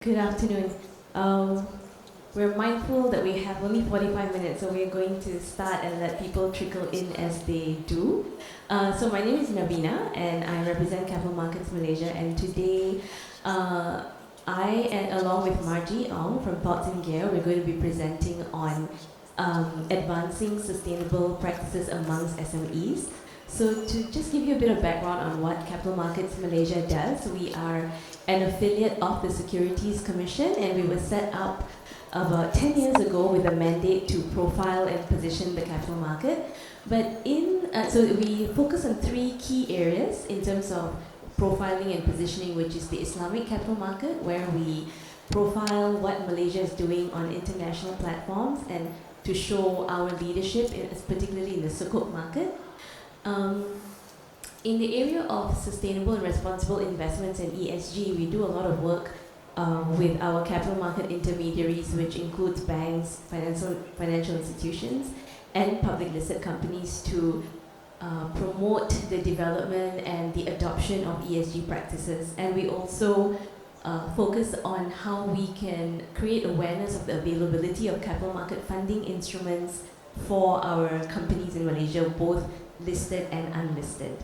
Good afternoon. We're mindful that we have only 45 minutes, so we're going to start and let people trickle in as they do. So my name is Navina, and I represent Capital Markets Malaysia. And today, along with Margie Ong from Thoughts in Gear, we're going to be presenting on advancing sustainable practices amongst SMEs. So to just give you a bit of background on what Capital Markets Malaysia does, we are an affiliate of the Securities Commission, and we were set up about 10 years ago with a mandate to profile and position the capital market. But so we focus on three key areas in terms of profiling and positioning, which is the Islamic capital market, where we profile what Malaysia is doing on international platforms and to show our leadership, particularly in the Sukuk market. In the area of sustainable and responsible investments and ESG, we do a lot of work with our capital market intermediaries, which includes banks, financial institutions, and public listed companies to promote the development and the adoption of ESG practices. And we also focus on how we can create awareness of the availability of capital market funding instruments for our companies in Malaysia, both listed and unlisted.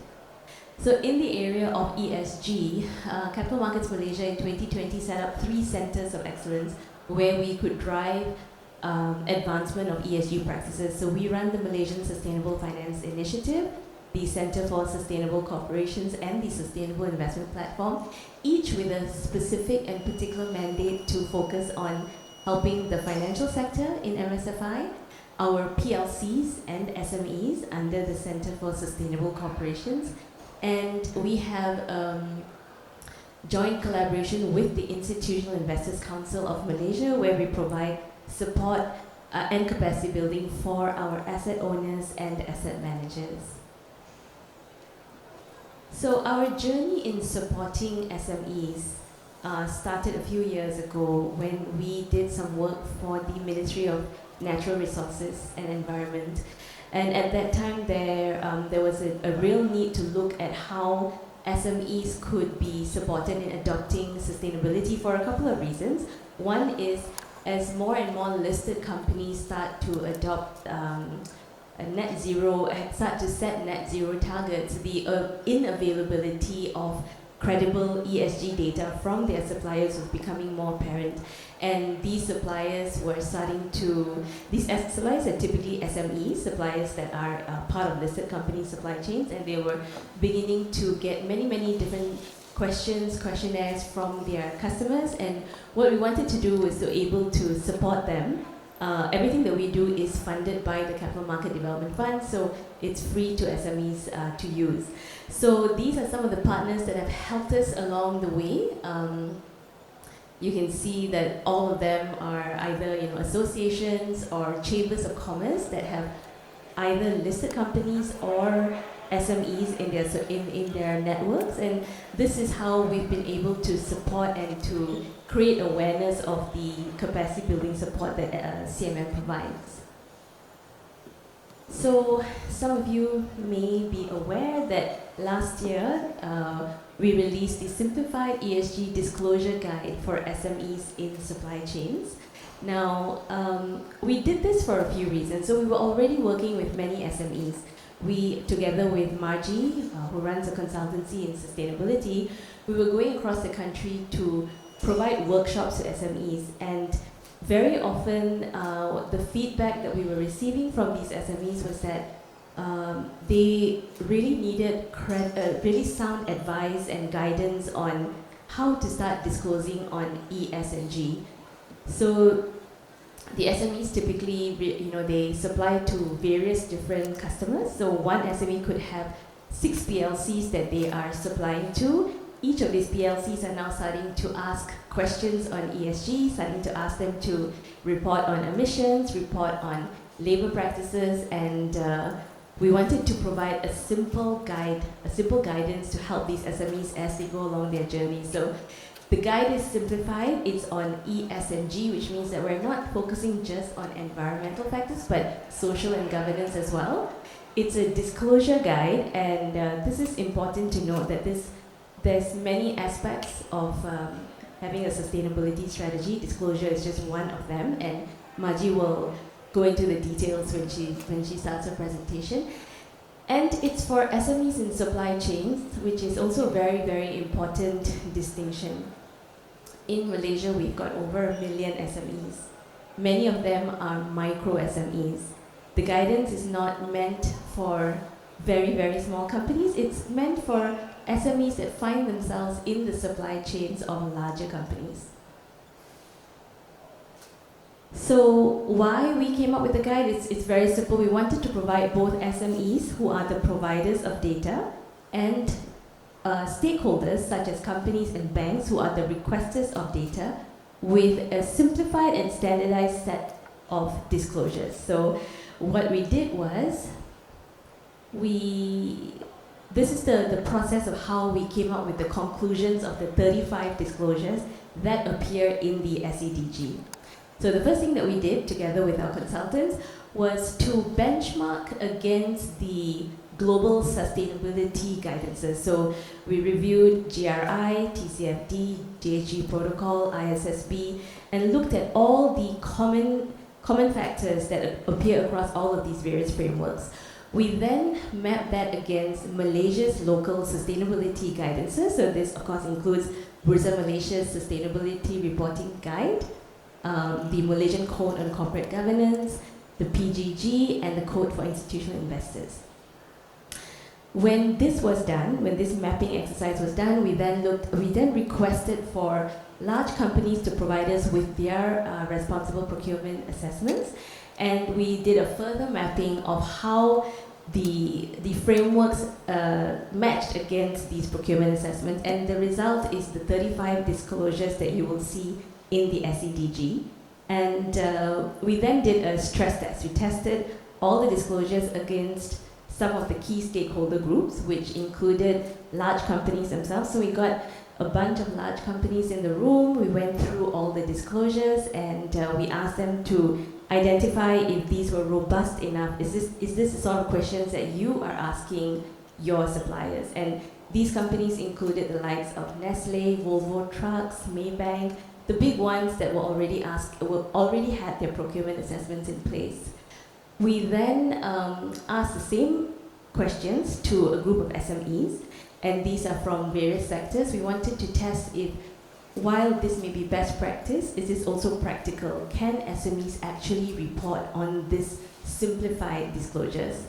So in the area of ESG, Capital Markets Malaysia in 2020 set up 3 centers of excellence where we could drive advancement of ESG practices. So we run the Malaysian Sustainable Finance Initiative, the Center for Sustainable Corporations, and the Sustainable Investment Platform, each with a specific and particular mandate to focus on helping the financial sector in MSFI, our PLCs and SMEs under the Center for Sustainable Corporations. And we have joint collaboration with the Institutional Investors Council of Malaysia, where we provide support and capacity building for our asset owners and asset managers. So our journey in supporting SMEs started a few years ago when we did some work for the Ministry of Natural Resources and Environment. And at that time, there was a real need to look at how SMEs could be supported in adopting sustainability for a couple of reasons. One is, as more and more listed companies start to adopt start to set net zero targets, the inavailability of credible ESG data from their suppliers was becoming more apparent. And these suppliers are typically SMEs, suppliers that are part of listed company supply chains, and they were beginning to get many different questionnaires from their customers. And what we wanted to do was to able to support them. Everything that we do is funded by the Capital Market Development Fund, so it's free to SMEs to use. So these are some of the partners that have helped us along the way. You can see that all of them are either associations or chambers of commerce that have either listed companies or SMEs in their networks, and this is how we've been able to support and to create awareness of the capacity building support that CMM provides. So some of you may be aware that last year we released the Simplified ESG Disclosure Guide for SMEs in Supply Chains. Now, we did this for a few reasons. So we were already working with many SMEs. We, together with Margie, who runs a consultancy in sustainability, we were going across the country to provide workshops to SMEs. And very often, the feedback that we were receiving from these SMEs was that they really needed really sound advice and guidance on how to start disclosing on ESG. So the SMEs typically, they supply to various different customers. So one SME could have 6 PLCs that they are supplying to. Each of these PLCs are now starting to ask questions on ESG, starting to ask them to report on emissions, report on labor practices, and we wanted to provide a simple guidance to help these SMEs as they go along their journey. So the guide is simplified. It's on ESG, which means that we're not focusing just on environmental factors, but social and governance as well. It's a disclosure guide, and this is important to note that there's many aspects of having a sustainability strategy. Disclosure is just one of them, and Maji will go into the details when she starts her presentation. And it's for SMEs in supply chains, which is also a very, very important distinction. In Malaysia, we've got over 1 million SMEs. Many of them are micro SMEs. The guidance is not meant for very, very small companies. It's meant for SMEs that find themselves in the supply chains of larger companies. So why we came up with the guide, it's very simple. We wanted to provide both SMEs, who are the providers of data, and stakeholders, such as companies and banks, who are the requesters of data, with a simplified and standardized set of disclosures. So what we did was, this is the process of how we came up with the conclusions of the 35 disclosures that appear in the SEDG. So the first thing that we did together with our consultants was to benchmark against the global sustainability guidances. So we reviewed GRI, TCFD, GHG protocol, ISSB, and looked at all the common factors that appear across all of these various frameworks. We then mapped that against Malaysia's local sustainability guidances. So this, of course, includes Bursa Malaysia's Sustainability Reporting Guide, the Malaysian Code on Corporate Governance, the PGG, and the Code for Institutional Investors. When this was done, when this mapping exercise was done, we then requested for large companies to provide us with their responsible procurement assessments, and we did a further mapping of how the frameworks matched against these procurement assessments, and the result is the 35 disclosures that you will see in the SEDG. And we then did a stress test. We tested all the disclosures against some of the key stakeholder groups, which included large companies themselves. So we got a bunch of large companies in the room. We went through all the disclosures, and we asked them to identify if these were robust enough. Is this the sort of questions that you are asking your suppliers? And these companies included the likes of Nestle, Volvo Trucks, Maybank, the big ones that were already had their procurement assessments in place. We then asked the same questions to a group of SMEs, and these are from various sectors. We wanted to test if, while this may be best practice, is this also practical? Can SMEs actually report on this simplified disclosures?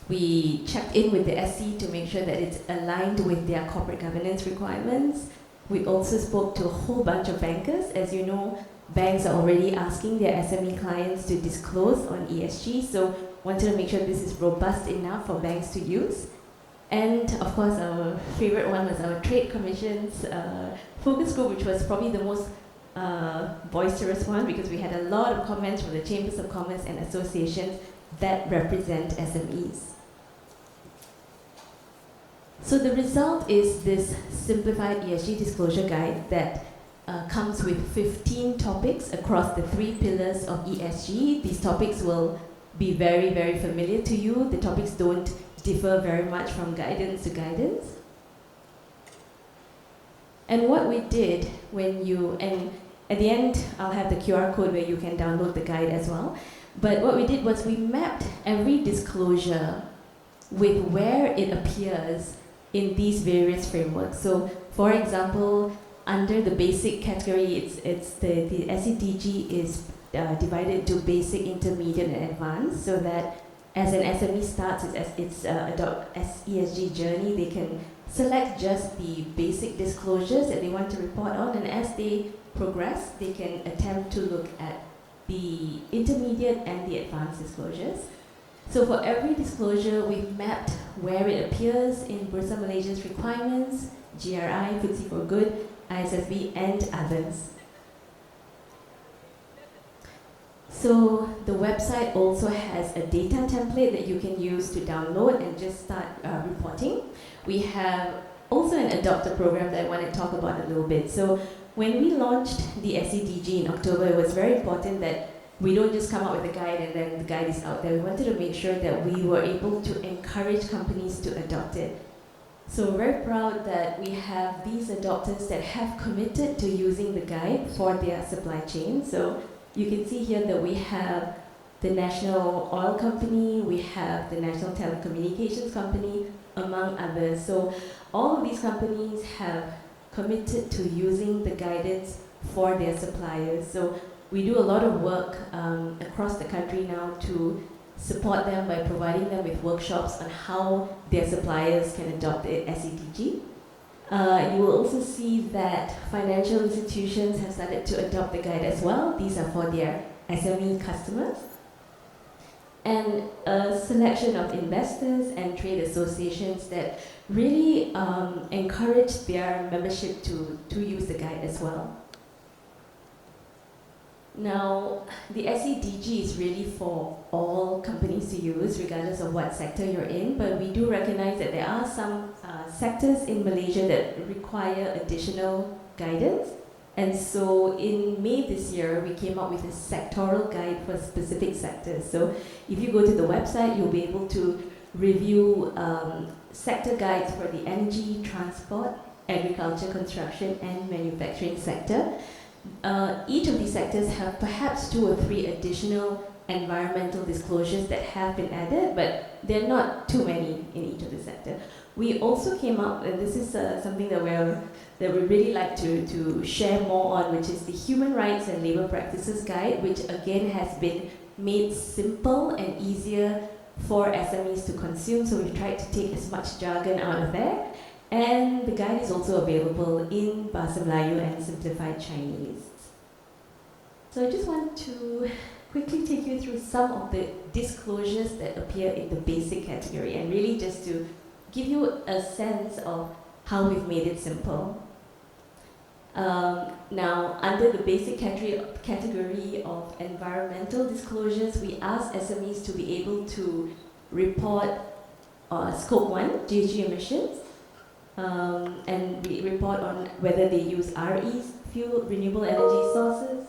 We checked in with the SC to make sure that it's aligned with their corporate governance requirements. We also spoke to a whole bunch of bankers. As you know, banks are already asking their SME clients to disclose on ESG, so wanted to make sure this is robust enough for banks to use. And of course, our favorite one was our trade commission's focus group, which was probably the most boisterous one, because we had a lot of comments from the chambers of commerce and associations that represent SMEs. So the result is this simplified ESG disclosure guide that comes with 15 topics across the 3 pillars of ESG. These topics will be very, very familiar to you. The topics don't differ very much from guidance to guidance. And what we did and at the end, I'll have the QR code where you can download the guide as well. But what we did was we mapped every disclosure with where it appears in these various frameworks. So, for example, under the basic category, it's the SEDG is divided into basic, intermediate, and advanced, so that as an SME starts its ESG journey, they can select just the basic disclosures that they want to report on, and as they progress, they can attempt to look at the intermediate and the advanced disclosures. So for every disclosure, we've mapped where it appears in Bursa Malaysia's requirements, GRI, FTSE for Good, ISSB, and others. So the website also has a data template that you can use to download and just start reporting. We have also an adopter program that I want to talk about a little bit. So when we launched the SEDG in October, it was very important that we don't just come up with a guide and then the guide is out there. We wanted to make sure that we were able to encourage companies to adopt it. So we're very proud that we have these adopters that have committed to using the guide for their supply chain. So you can see here that we have the National Oil Company, we have the National Telecommunications Company, among others. So all of these companies have committed to using the guidance for their suppliers. So we do a lot of work across the country now to support them by providing them with workshops on how their suppliers can adopt the SEDG. You will also see that financial institutions have started to adopt the guide as well. These are for their SME customers. And a selection of investors and trade associations that really encourage their membership to use the guide as well. Now, the SEDG is really for all companies to use, regardless of what sector you're in, but we do recognize that there are some sectors in Malaysia that require additional guidance. And so in May this year, we came up with a sectoral guide for specific sectors. So if you go to the website, you'll be able to review sector guides for the energy, transport, agriculture, construction, and manufacturing sector. Each of these sectors have perhaps 2 or 3 additional environmental disclosures that have been added, but they're not too many in each of the sector. We also came up, and this is something that we really like to share more on, which is the Human Rights and Labour Practices Guide, which again has been made simple and easier for SMEs to consume. So we've tried to take as much jargon out of there. And the guide is also available in Bahasa Melayu and Simplified Chinese. So I just want to quickly take you through some of the disclosures that appear in the basic category, and really just to give you a sense of how we've made it simple. Now, under the basic category of environmental disclosures, we ask SMEs to be able to report Scope 1 GHG emissions, and we report on whether they use REs, fuel, renewable energy sources,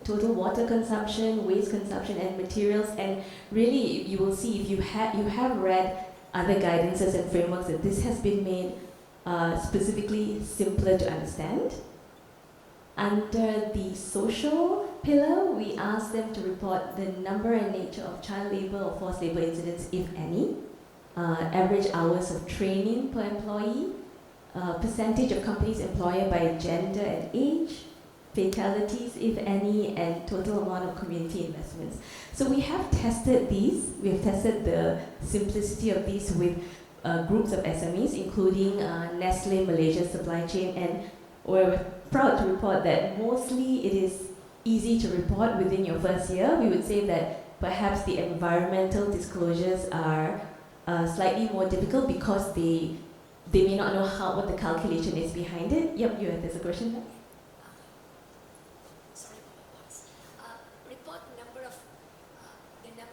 total water consumption, waste consumption, and materials. And really, you will see if you have read other guidances and frameworks that this has been made specifically simpler to understand. Under the social pillar, we ask them to report the number and nature of child labor or forced labor incidents, if any, average hours of training per employee, percentage of companies employer by gender and age, fatalities, if any, and total amount of community investments. So we have tested these. We have tested the simplicity of these with groups of SMEs, including Nestle Malaysia Supply Chain, and we're proud to report that mostly it is easy to report within your first year. We would say that perhaps the environmental disclosures are slightly more difficult because they may not know what the calculation is behind it. Yep, there's a question there? Sorry for my voice. Report the number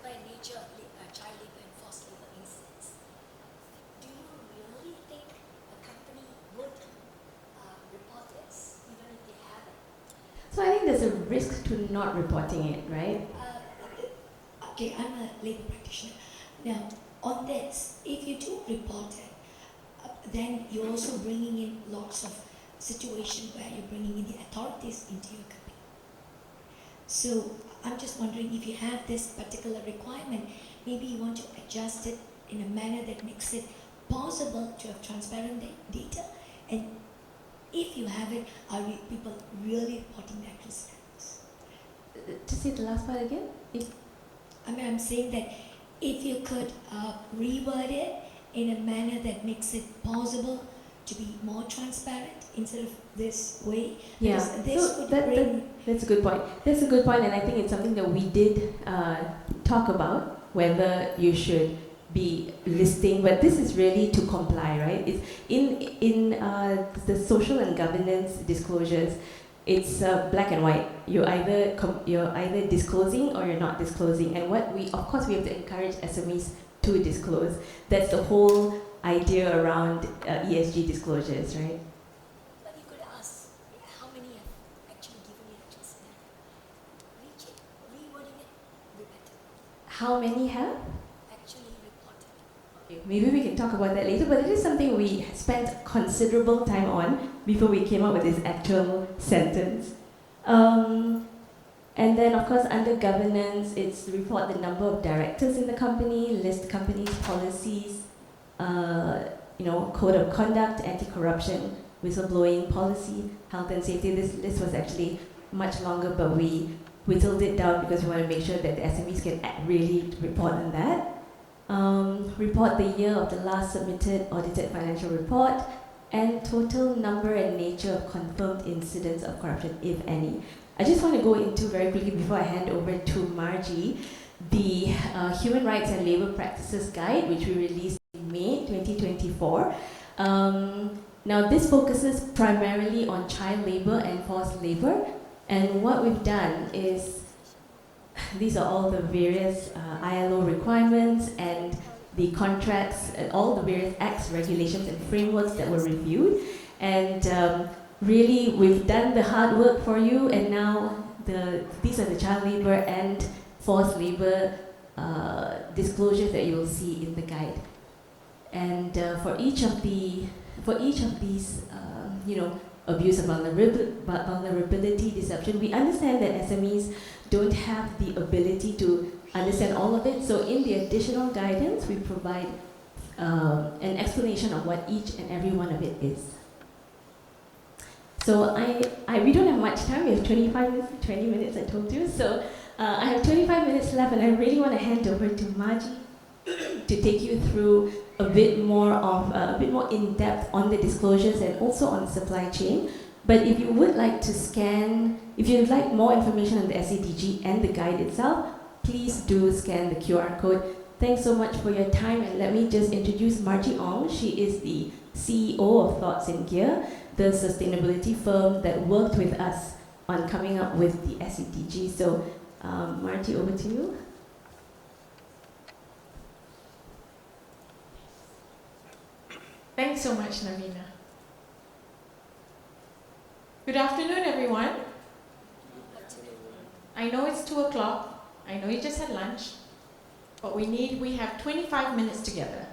and nature of child labor and forced labor incidents. Do you really think a company would report this, even if they haven't? So I think there's a risk to not reporting it, right? Okay, I'm a labor practitioner. Now, on this, if you do report it, then you're also bringing in lots of situations where you're bringing in the authorities into your company. So I'm just wondering if you have this particular requirement, maybe you want to adjust it in a manner that makes it possible to have transparent data. And if you have it, are people really reporting the actual status? To say the last part again? I'm saying that if you could reword it in a manner that makes it possible to be more transparent instead of this way. Yeah, this so that's a good point. That's a good point, and I think it's something that we did talk about, whether you should be listing, but this is really to comply, right? It's in the social and governance disclosures. It's black and white. You're either disclosing or you're not disclosing. And of course, we have to encourage SMEs to disclose. That's the whole idea around ESG disclosures, right? But you could ask, how many have actually given it a chance and rewording it, be better. How many have? Actually reported. Okay. maybe we can talk about that later, but it is something we spent considerable time on before we came up with this actual sentence. And then, of course, under governance, it's report the number of directors in the company, list company's policies, code of conduct, anti-corruption, whistleblowing policy, health and safety. This list was actually much longer, but we whittled it down because we want to make sure that the SMEs can really report on that. Report the year of the last submitted audited financial report, and total number and nature of confirmed incidents of corruption, if any. I just want to go into very quickly before I hand over to Margie, the Human Rights and Labour Practices Guide, which we released in May 2024. Now this focuses primarily on child labour and forced labour, and what we've done is, these are all the various ILO requirements and the contracts and all the various acts, regulations and frameworks that were reviewed, and really we've done the hard work for you, and now these are the child labour and forced labour disclosures that you will see in the guide. And for each of these abuse of vulnerability, deception, we understand that SMEs don't have the ability to understand all of it, so in the additional guidance we provide an explanation of what each and every one of it is. So we don't have much time. We have 20 minutes, I told you. So I have 25 minutes left, and I really want to hand over to Margie to take you through a bit more in depth on the disclosures and also on supply chain. But if you would like to if you'd like more information on the SADG and the guide itself, please do scan the QR code. Thanks so much for your time, and let me just introduce Margie Ong. She is the CEO of Thoughts in Gear, the sustainability firm that worked with us on coming up with the SADG. So Margie, over to you. Thanks so much, Navina. Good afternoon, everyone. I know it's 2 o'clock. I know you just had lunch, but we have 25 minutes together.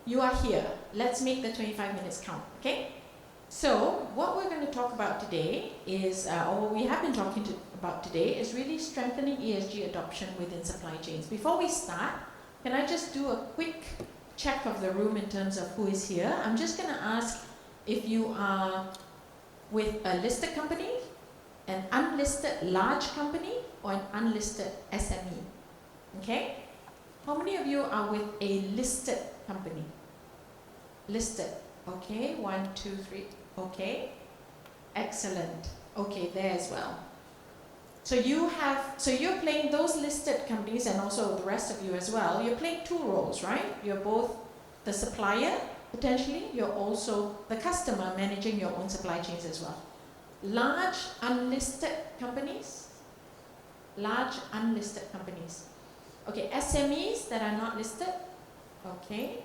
You are here. Let's make the 25 minutes count, okay? So what we're going to talk about today is, or what we have been talking about today, is really strengthening ESG adoption within supply chains. Before we start, can I just do a quick check of the room in terms of who is here? I'm just going to ask if you are with a listed company, an unlisted large company, or an unlisted SME. Okay? How many of you are with a listed company? Listed. Okay, 1, 2, 3. Okay. Excellent. Okay, there as well. So you're playing those listed companies, and also the rest of you as well. You're playing two roles, right? You're both the supplier, potentially. You're also the customer, managing your own supply chains as well. Large unlisted companies. Large unlisted companies. Okay, SMEs that are not listed. Okay.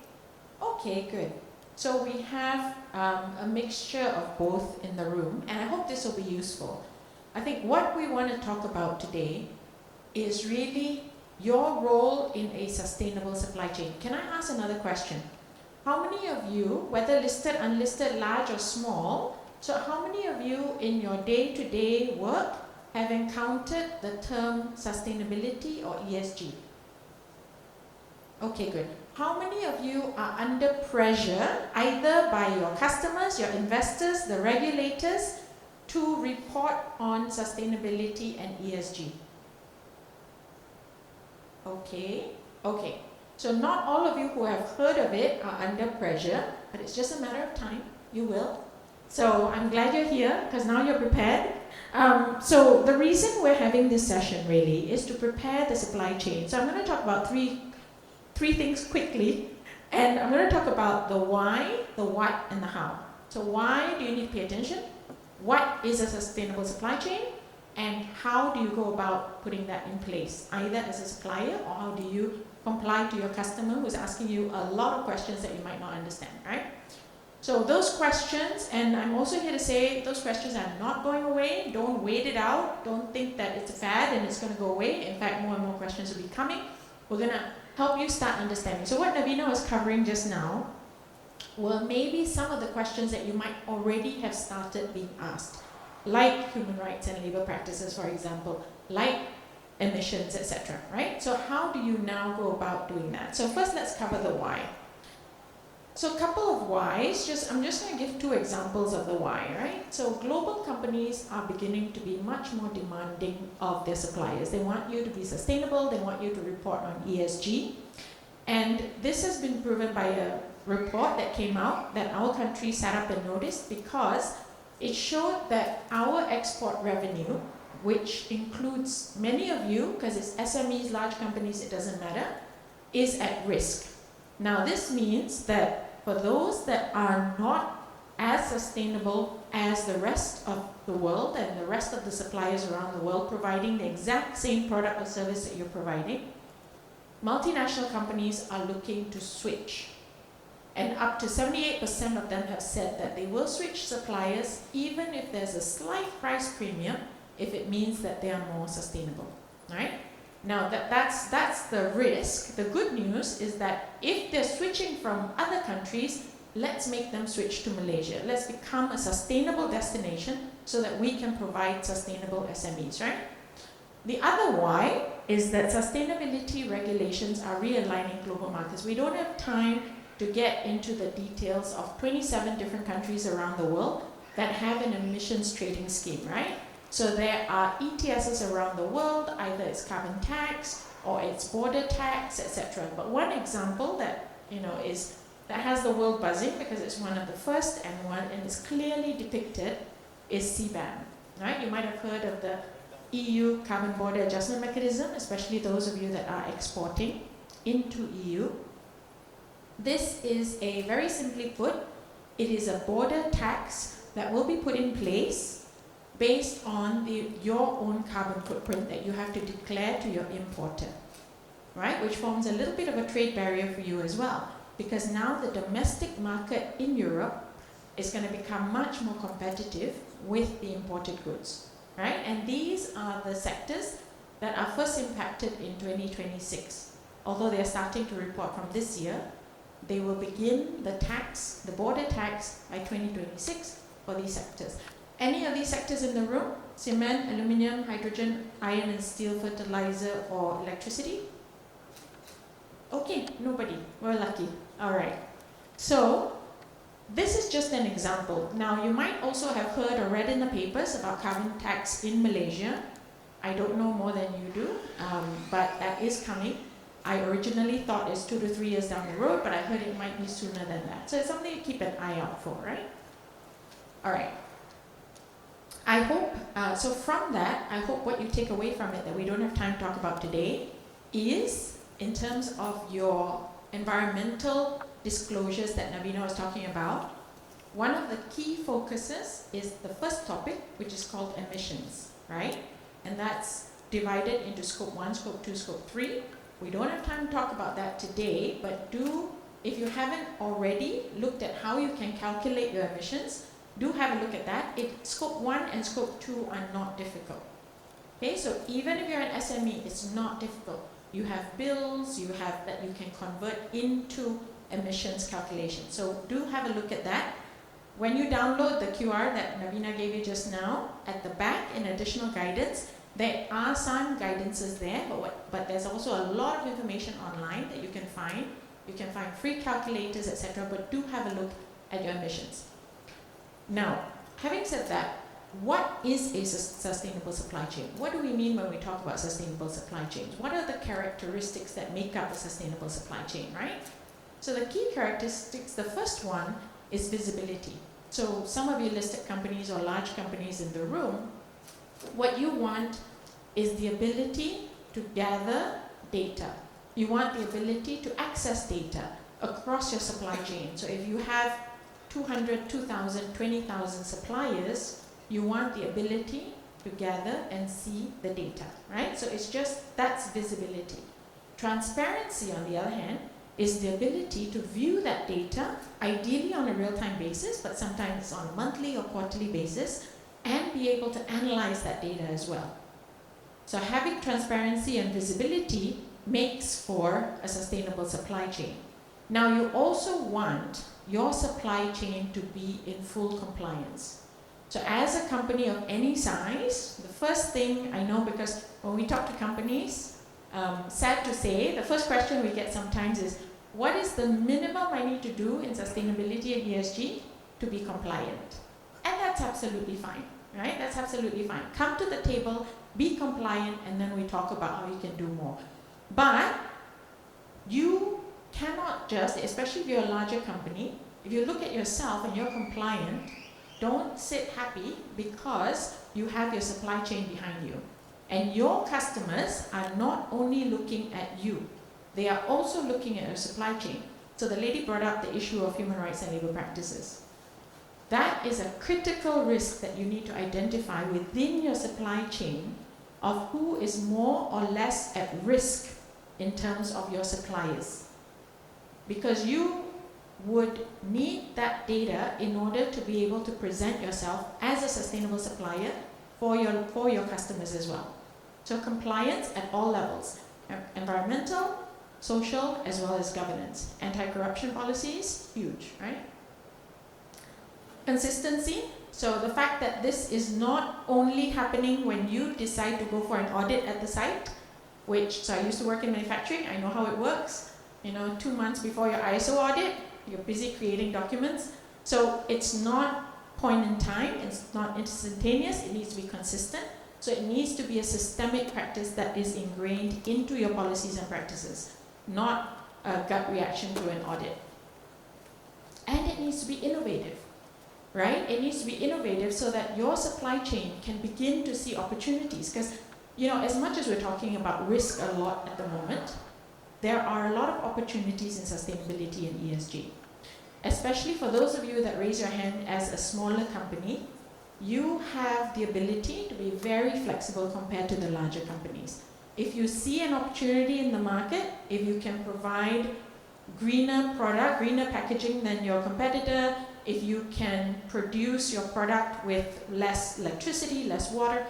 Okay, good. So we have a mixture of both in the room, and I hope this will be useful. I think what we want to talk about today is really your role in a sustainable supply chain. Can I ask another question? How many of you, whether listed, unlisted, large or small, so how many of you in your day-to-day work have encountered the term sustainability or ESG? Okay, good. How many of you are under pressure, either by your customers, your investors, the regulators, to report on sustainability and ESG? Okay, okay. So not all of you who have heard of it are under pressure, but it's just a matter of time. You will. So I'm glad you're here, because now you're prepared. So the reason we're having this session really is to prepare the supply chain. So I'm going to talk about three things quickly, and I'm going to talk about the why, the what, and the how. So why do you need to pay attention? What is a sustainable supply chain? And how do you go about putting that in place, either as a supplier, or how do you comply to your customer who's asking you a lot of questions that you might not understand, right? So those questions, and I'm also here to say those questions are not going away. Don't wait it out. Don't think that it's a fad and it's going to go away. In fact, more and more questions will be coming. We're going to help you start understanding. So what Navina was covering just now were maybe some of the questions that you might already have started being asked, like human rights and labor practices, for example, like emissions, etc. Right? So how do you now go about doing that? So first, let's cover the why. So a couple of whys, I'm just going to give two examples of the why, right? So global companies are beginning to be much more demanding of their suppliers. They want you to be sustainable, they want you to report on ESG. And this has been proven by a report that came out that our country sat up and noticed, because it showed that our export revenue, which includes many of you, because it's SMEs, large companies, it doesn't matter, is at risk. Now this means that for those that are not as sustainable as the rest of the world and the rest of the suppliers around the world providing the exact same product or service that you're providing, multinational companies are looking to switch. And up to 78% of them have said that they will switch suppliers even if there's a slight price premium, if it means that they are more sustainable, right? Now that's the risk. The good news is that if they're switching from other countries, let's make them switch to Malaysia. Let's become a sustainable destination so that we can provide sustainable SMEs, right? The other why is that sustainability regulations are realigning global markets. We don't have time to get into the details of 27 different countries around the world that have an emissions trading scheme, right? So there are ETSs around the world, either it's carbon tax or it's border tax, etc. But one example that that has the world buzzing because it's one of the first and is clearly depicted is CBAM, right? You might have heard of the EU Carbon Border Adjustment Mechanism, especially those of you that are exporting into EU. This is a, very simply put, it is a border tax that will be put in place based on your own carbon footprint that you have to declare to your importer, right? Which forms a little bit of a trade barrier for you as well, because now the domestic market in Europe is going to become much more competitive with the imported goods, right? And these are the sectors that are first impacted in 2026. Although they are starting to report from this year, they will begin the border tax by 2026 for these sectors. Any of these sectors in the room? Cement, aluminium, hydrogen, iron and steel, fertilizer, or electricity? Okay, nobody. We're lucky. All right. So, this is just an example. Now, you might also have heard or read in the papers about carbon tax in Malaysia. I don't know more than you do, but that is coming. I originally thought it's 2 to 3 years down the road, but I heard it might be sooner than that. So it's something to keep an eye out for, right? All right. I hope, so from that, I hope what you take away from it that we don't have time to talk about today is, in terms of your environmental disclosures that Navina was talking about, one of the key focuses is the first topic, which is called emissions, right? And that's divided into scope 1, scope 2, scope 3. We don't have time to talk about that today, but if you haven't already looked at how you can calculate your emissions, do have a look at that. Scope 1 and scope 2 are not difficult. Okay, so even if you're an SME, it's not difficult. You have bills, you have that you can convert into emissions calculations. So do have a look at that. When you download the QR that Navina gave you just now, at the back in additional guidance, there are some guidances there, but there's also a lot of information online that you can find. You can find free calculators, etc. But do have a look at your emissions. Now, having said that, what is a sustainable supply chain? What do we mean when we talk about sustainable supply chains? What are the characteristics that make up a sustainable supply chain, right? So the key characteristics, the first one is visibility. So some of you listed companies or large companies in the room, what you want is the ability to gather data. You want the ability to access data across your supply chain. So if you have 200, 2,000, 20,000 suppliers, you want the ability to gather and see the data, right? So that's visibility. Transparency, on the other hand, is the ability to view that data, ideally on a real-time basis, but sometimes on a monthly or quarterly basis, and be able to analyze that data as well. So having transparency and visibility makes for a sustainable supply chain. Now, you also want your supply chain to be in full compliance. So as a company of any size, the first thing I know, because when we talk to companies, sad to say, the first question we get sometimes is, what is the minimum I need to do in sustainability and ESG to be compliant? And that's absolutely fine, right? That's absolutely fine. Come to the table, be compliant, and then we talk about how you can do more. But you cannot just, especially if you're a larger company, if you look at yourself and you're compliant, don't sit happy because you have your supply chain behind you. And your customers are not only looking at you, they are also looking at your supply chain. So the lady brought up the issue of human rights and labor practices. That is a critical risk that you need to identify within your supply chain of who is more or less at risk in terms of your suppliers. Because you would need that data in order to be able to present yourself as a sustainable supplier for your customers as well. So compliance at all levels, environmental, social, as well as governance. Anti-corruption policies, huge, right? Consistency. So the fact that this is not only happening when you decide to go for an audit at the site, so I used to work in manufacturing, I know how it works. 2 months before your ISO audit, you're busy creating documents. So it's not point in time, it's not instantaneous, it needs to be consistent. So it needs to be a systemic practice that is ingrained into your policies and practices, not a gut reaction to an audit. And it needs to be innovative, right? It needs to be innovative so that your supply chain can begin to see opportunities. Because, as much as we're talking about risk a lot at the moment, there are a lot of opportunities in sustainability and ESG. Especially for those of you that raise your hand as a smaller company, you have the ability to be very flexible compared to the larger companies. If you see an opportunity in the market, if you can provide greener product, greener packaging than your competitor, if you can produce your product with less electricity, less water,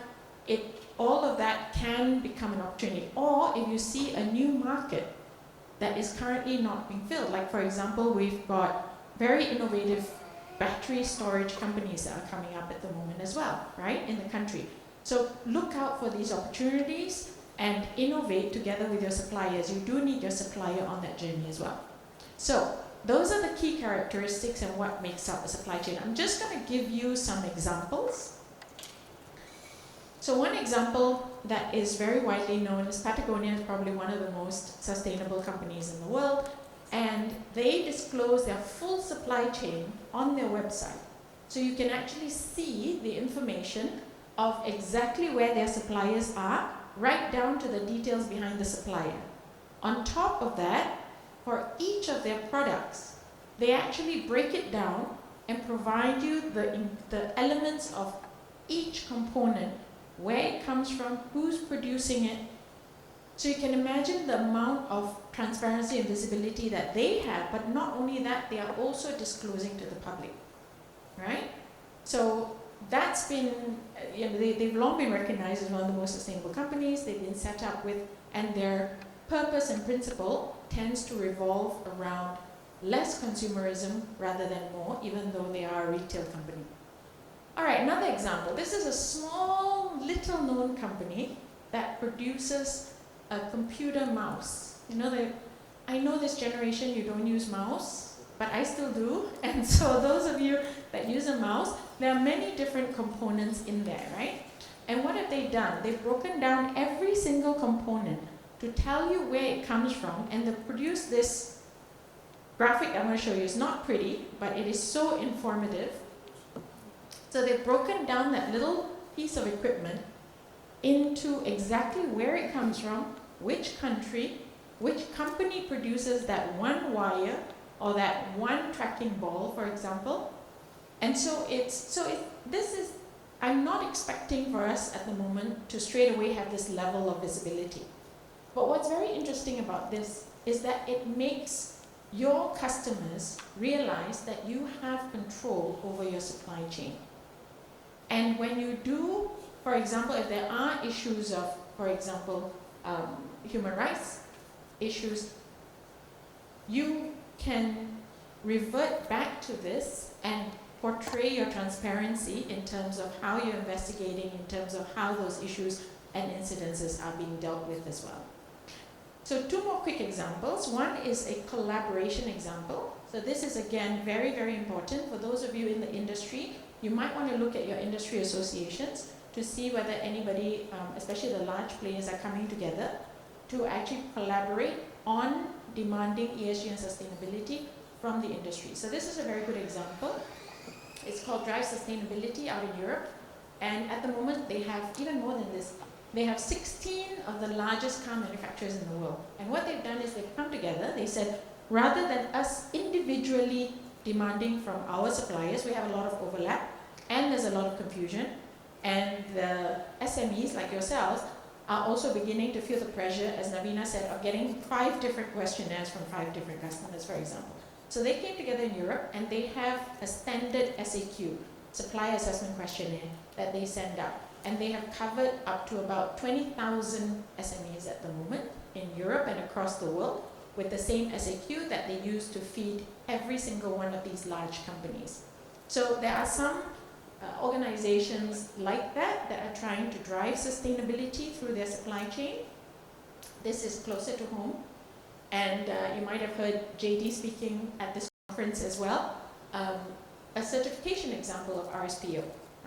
all of that can become an opportunity. Or if you see a new market that is currently not being filled, like for example, we've got very innovative battery storage companies that are coming up at the moment as well, right, in the country. So look out for these opportunities and innovate together with your suppliers. You do need your supplier on that journey as well. So those are the key characteristics and what makes up a supply chain. I'm just going to give you some examples. So one example that is very widely known is Patagonia is probably one of the most sustainable companies in the world, and they disclose their full supply chain on their website. So you can actually see the information of exactly where their suppliers are, right down to the details behind the supplier. On top of that, for each of their products, they actually break it down and provide you the elements of each component, where it comes from, who's producing it. So you can imagine the amount of transparency and visibility that they have, but not only that, they are also disclosing to the public, right? So that's been, they've long been recognized as one of the most sustainable companies. They've been set up with, and their purpose and principle tends to revolve around less consumerism rather than more, even though they are a retail company. All right, another example. This is a small, little known company that produces a computer mouse. I know this generation, you don't use mouse, but I still do. And so those of you that use a mouse, there are many different components in there, right? And what have they done? They've broken down every single component to tell you where it comes from, and they've produced this graphic I'm going to show you. It's not pretty, but it is so informative. So they've broken down that little piece of equipment into exactly where it comes from, which country, which company produces that one wire or that one tracking ball, for example. And I'm not expecting for us at the moment to straight away have this level of visibility. But what's very interesting about this is that it makes your customers realize that you have control over your supply chain. And when you do, for example, if there are issues of, for example, human rights, issues, you can revert back to this and portray your transparency in terms of how you're investigating, in terms of how those issues and incidences are being dealt with as well. So 2 more quick examples. One is a collaboration example. So this is again very, very important for those of you in the industry. You might want to look at your industry associations to see whether anybody, especially the large players, are coming together to actually collaborate on demanding ESG and sustainability from the industry. So this is a very good example. It's called Drive Sustainability out in Europe. And at the moment, they have even more than this. They have 16 of the largest car manufacturers in the world. And what they've done is they've come together. They said, rather than us individually demanding from our suppliers, we have a lot of overlap and there's a lot of confusion. And the SMEs like yourselves are also beginning to feel the pressure, as Navina said, of getting 5 different questionnaires from 5 different customers, for example. So they came together in Europe and they have a standard SAQ, Supplier Assessment Questionnaire, that they send out. And they have covered up to about 20,000 SMEs at the moment in Europe and across the world with the same SAQ that they use to feed every single one of these large companies. So there are some organizations like that that are trying to drive sustainability through their supply chain. This is closer to home. And you might have heard JD speaking at this conference as well. A certification example of RSPO.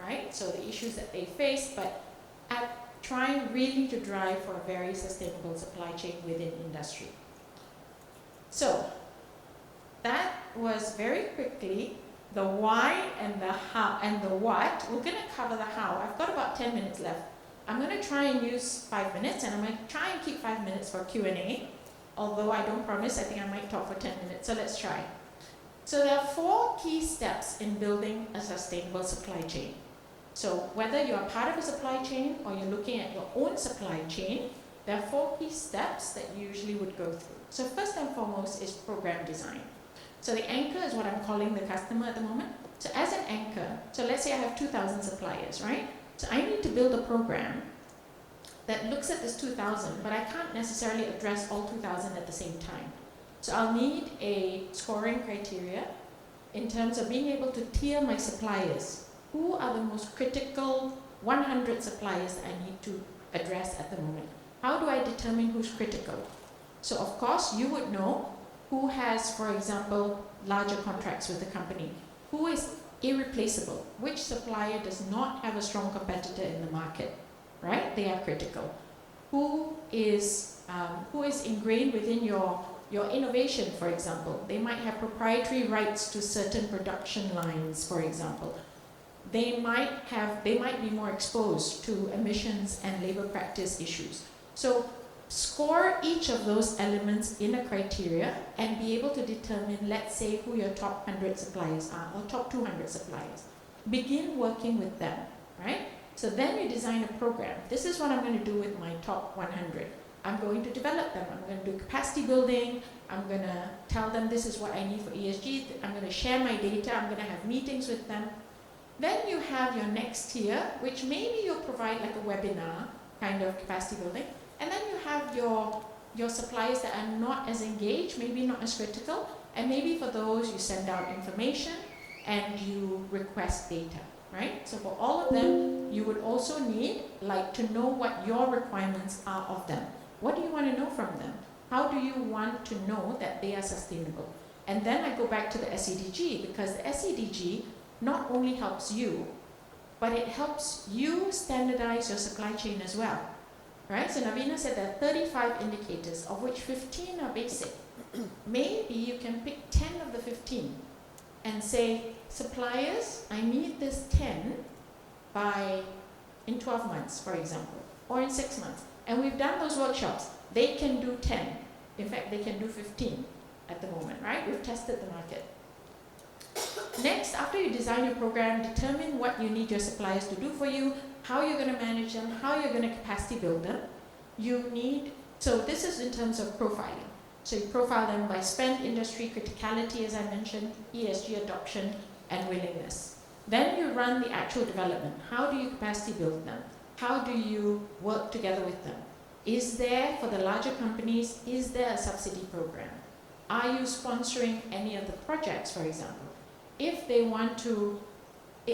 Right? So the issues that they face, but at trying really to drive for a very sustainable supply chain within industry. So that was very quickly the why and the how and the what. We're going to cover the how. I've got about 10 minutes left. I'm going to try and use 5 minutes, and I'm going to try and keep 5 minutes for Q&A, although I don't promise. I think I might talk for 10 minutes, so let's try. So there are 4 key steps in building a sustainable supply chain. So whether you are part of a supply chain or you're looking at your own supply chain, there are 4 key steps that you usually would go through. So first and foremost is program design. So the anchor is what I'm calling the customer at the moment. So as an anchor, so let's say I have 2,000 suppliers, right? So I need to build a program that looks at this 2,000, but I can't necessarily address all 2,000 at the same time. So I'll need a scoring criteria in terms of being able to tier my suppliers. Who are the most critical 100 suppliers that I need to address at the moment? How do I determine who's critical? So of course, you would know who has, for example, larger contracts with the company. Who is irreplaceable? Which supplier does not have a strong competitor in the market? Right? They are critical. Who is ingrained within your innovation, for example? They might have proprietary rights to certain production lines, for example. They might be more exposed to emissions and labor practice issues. So score each of those elements in a criteria and be able to determine, let's say, who your top 100 suppliers are or top 200 suppliers. Begin working with them, right? So then you design a program. This is what I'm going to do with my top 100. I'm going to develop them. I'm going to do capacity building. I'm going to tell them this is what I need for ESG. I'm going to share my data. I'm going to have meetings with them. Then you have your next tier, which maybe you'll provide like a webinar kind of capacity building. And then you have your suppliers that are not as engaged, maybe not as critical. And maybe for those you send out information and you request data, right? So for all of them, you would also need to know what your requirements are of them. What do you want to know from them? How do you want to know that they are sustainable? And then I go back to the SEDG, because the SEDG not only helps you, but it helps you standardize your supply chain as well, right? So Navina said there are 35 indicators, of which 15 are basic. Maybe you can pick 10 of the 15 and say, suppliers, I need this 10 in 12 months, for example, or in 6 months. And we've done those workshops. They can do 10. In fact, they can do 15 at the moment, right? We've tested the market. Next, after you design your program, determine what you need your suppliers to do for you, how you're going to manage them, how you're going to capacity build them. So this is in terms of profiling. So you profile them by spend, industry, criticality, as I mentioned, ESG adoption, and willingness. Then you run the actual development. How do you capacity build them? How do you work together with them? Is there, for the larger companies, is there a subsidy program? Are you sponsoring any of the projects, for example? If they want to,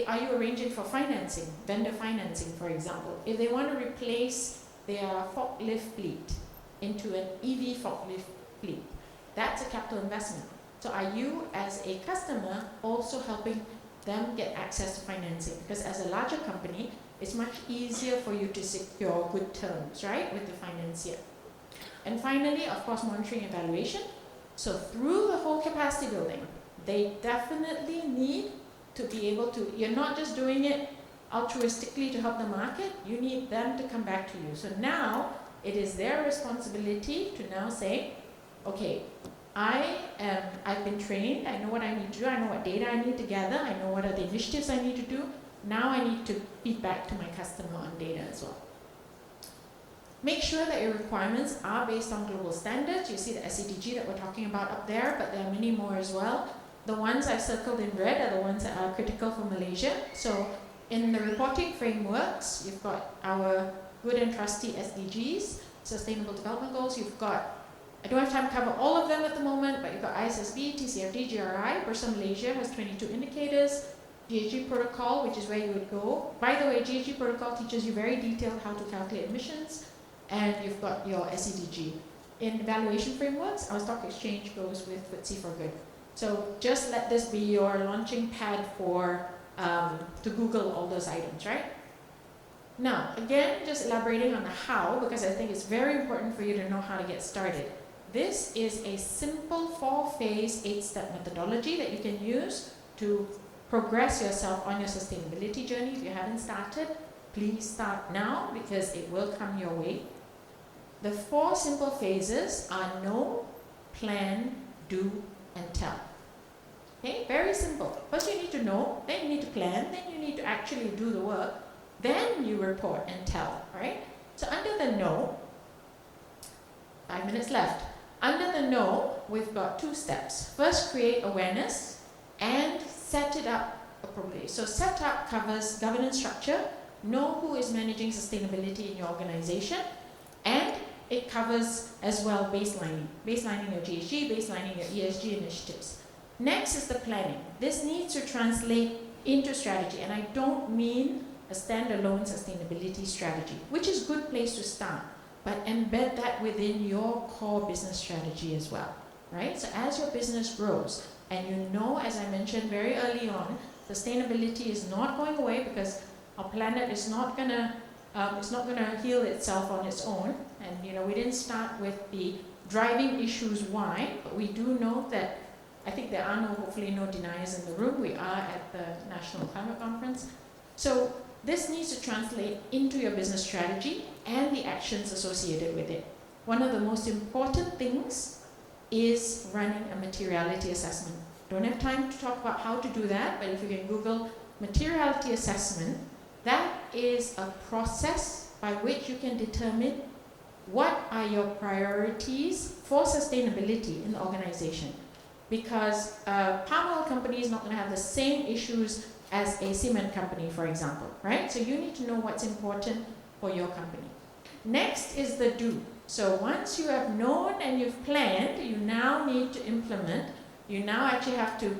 are you arranging for financing, vendor financing, for example? If they want to replace their forklift fleet into an EV forklift fleet, that's a capital investment. So are you, as a customer, also helping them get access to financing? Because as a larger company, it's much easier for you to secure good terms, right, with the financier. And finally, of course, monitoring evaluation. So through the whole capacity building, they definitely need to be able to, you're not just doing it altruistically to help the market, you need them to come back to you. So now it is their responsibility to now say, okay, I've been trained, I know what I need to do, I know what data I need to gather, I know what are the initiatives I need to do, now I need to feed back to my customer on data as well. Make sure that your requirements are based on global standards. You see the SCDG that we're talking about up there, but there are many more as well. The ones I've circled in red are the ones that are critical for Malaysia. So in the reporting frameworks, you've got our good and trusty SDGs, Sustainable Development Goals. You've got, I don't have time to cover all of them at the moment, but you've got ISSB, TCFD, GRI. Bursa Malaysia has 22 indicators. GHG protocol, which is where you would go. By the way, GHG protocol teaches you very detailed how to calculate emissions. And you've got your SEDG. In evaluation frameworks, our stock exchange goes with FTSE for Good. So just let this be your launching pad for to Google all those items, right? Now, again, just elaborating on the how, because I think it's very important for you to know how to get started. This is a simple 4-phase, 8-step methodology that you can use to progress yourself on your sustainability journey. If you haven't started, please start now because it will come your way. The 4 simple phases are know, plan, do, and tell. Okay, very simple. First you need to know, then you need to plan, then you need to actually do the work, then you report and tell, right? So under the know, 5 minutes left. Under the know, we've got 2 steps. First, create awareness and set it up appropriately. So set up covers governance structure, know who is managing sustainability in your organization, and it covers as well baselining your GHG, baselining your ESG initiatives. Next is the planning. This needs to translate into strategy, and I don't mean a standalone sustainability strategy, which is a good place to start, but embed that within your core business strategy as well, right? So as your business grows, and you know, as I mentioned very early on, sustainability is not going away because our planet is not gonna heal itself on its own. And we didn't start with the driving issues why, but we do know that I think there are hopefully no deniers in the room. We are at the National Climate Conference. So this needs to translate into your business strategy and the actions associated with it. One of the most important things is running a materiality assessment. Don't have time to talk about how to do that, but if you can Google materiality assessment, that is a process by which you can determine what are your priorities for sustainability in the organization. Because a palm oil company is not going to have the same issues as a cement company, for example, right? So you need to know what's important for your company. Next is the do. So once you have known and you've planned, you now need to implement. You now actually have to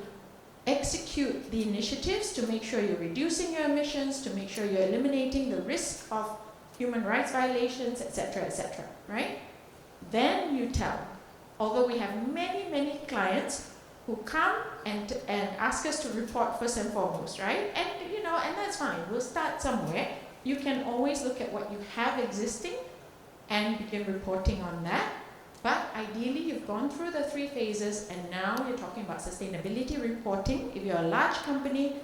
execute the initiatives to make sure you're reducing your emissions, to make sure you're eliminating the risk of human rights violations, etc., right? Then you tell. Although we have many, many clients who come and ask us to report first and foremost, right? And and that's fine. We'll start somewhere. You can always look at what you have existing and begin reporting on that. But ideally, you've gone through the 3 phases, and now you're talking about sustainability reporting. If you're a large company,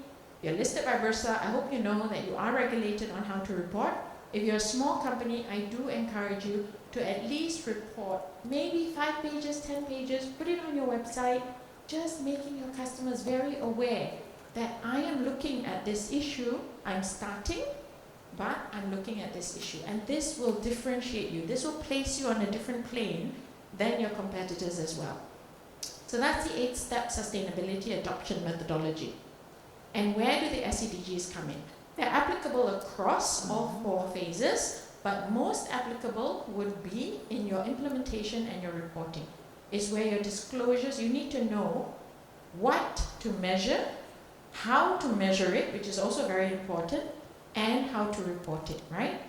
you're listed by Bursa, I hope you know that you are regulated on how to report. If you're a small company, I do encourage you to at least report maybe 5 pages, 10 pages, put it on your website, just making your customers very aware that I am looking at this issue, I'm starting, but I'm looking at this issue. And this will differentiate you. This will place you on a different plane than your competitors as well. So that's the 8-step sustainability adoption methodology. And where do the SCDGs come in? They're applicable across all 4 phases, but most applicable would be in your implementation and your reporting. Is where your disclosures, you need to know what to measure, how to measure it, which is also very important, and how to report it, right?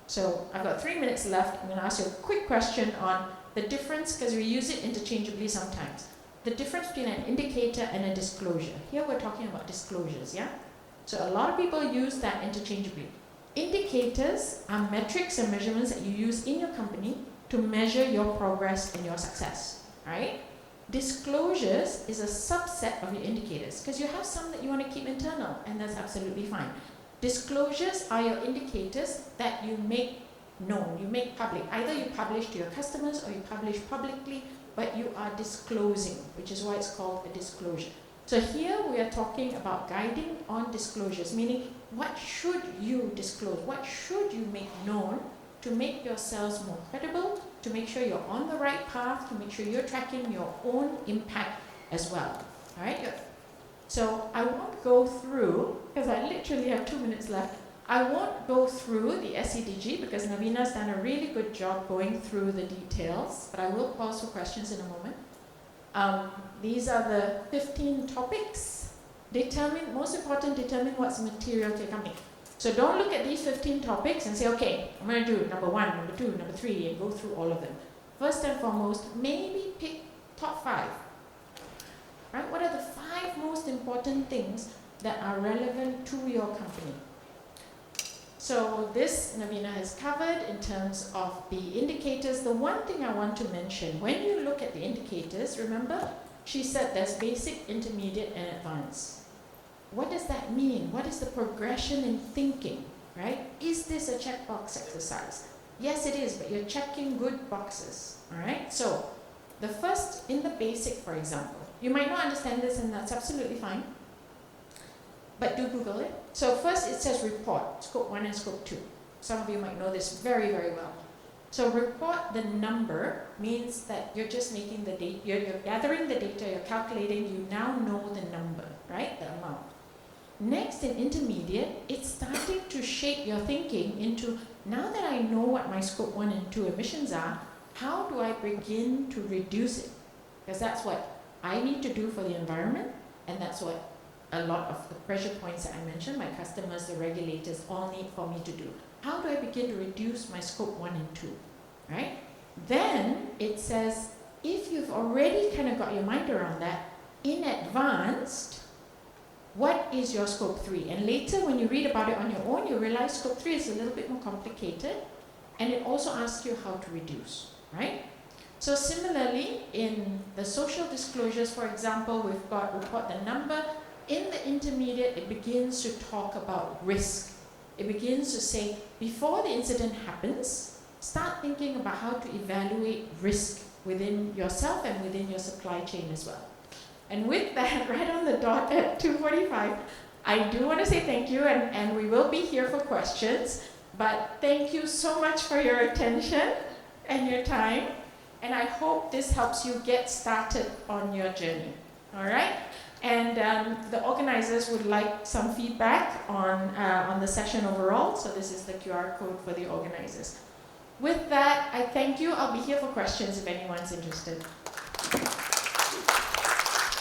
So I've got 3 minutes left. I'm going to ask you a quick question on the difference, because we use it interchangeably sometimes. The difference between an indicator and a disclosure. Here we're talking about disclosures, yeah? So a lot of people use that interchangeably. Indicators are metrics and measurements that you use in your company to measure your progress and your success, right? Disclosures is a subset of your indicators, because you have some that you want to keep internal, and that's absolutely fine. Disclosures are your indicators that you make known, you make public. Either you publish to your customers or you publish publicly, but you are disclosing, which is why it's called a disclosure. So here we are talking about guiding on disclosures, meaning what should you disclose, what should you make known to make yourselves more credible, to make sure you're on the right path, to make sure you're tracking your own impact as well. All right? So I won't go through, because I literally have 2 minutes left, I won't go through the SEDG because Naveena's done a really good job going through the details, but I will pause for questions in a moment. These are the 15 topics. Most important, determine what's material to your company. So don't look at these 15 topics and say, okay, I'm going to do number 1, number 2, number 3, and go through all of them. First and foremost, maybe pick top 5. Right? What are the 5 most important things that are relevant to your company? So this Naveena has covered in terms of the indicators. The one thing I want to mention, when you look at the indicators, remember, she said there's basic, intermediate, and advanced. What does that mean? What is the progression in thinking, right? Is this a checkbox exercise? Yes, it is, but you're checking good boxes, all right? So the first, in the basic, for example, you might not understand this, and that's absolutely fine, but do Google it. So first it says report, scope 1 and scope 2. Some of you might know this very, very well. So report the number means that you're just making the data, you're gathering the data, you're calculating, you now know the number, right? The amount. Next, in intermediate, it's starting to shape your thinking into, now that I know what my scope 1 and 2 emissions are, how do I begin to reduce it? Because that's what I need to do for the environment, and that's what a lot of the pressure points that I mentioned, my customers, the regulators, all need for me to do. How do I begin to reduce my scope 1 and 2, right? Then it says, if you've already kind of got your mind around that, in advanced, what is your scope 3? And later when you read about it on your own, you realize scope 3 is a little bit more complicated, and it also asks you how to reduce, right? So similarly, in the social disclosures, for example, we've got report the number. In the intermediate, it begins to talk about risk. It begins to say, before the incident happens, start thinking about how to evaluate risk within yourself and within your supply chain as well. And with that, right on the dot at 2:45, I do want to say thank you, and we will be here for questions, but thank you so much for your attention and your time, and I hope this helps you get started on your journey, all right? And the organizers would like some feedback on the session overall, so this is the QR code for the organizers. With that, I thank you. I'll be here for questions if anyone's interested.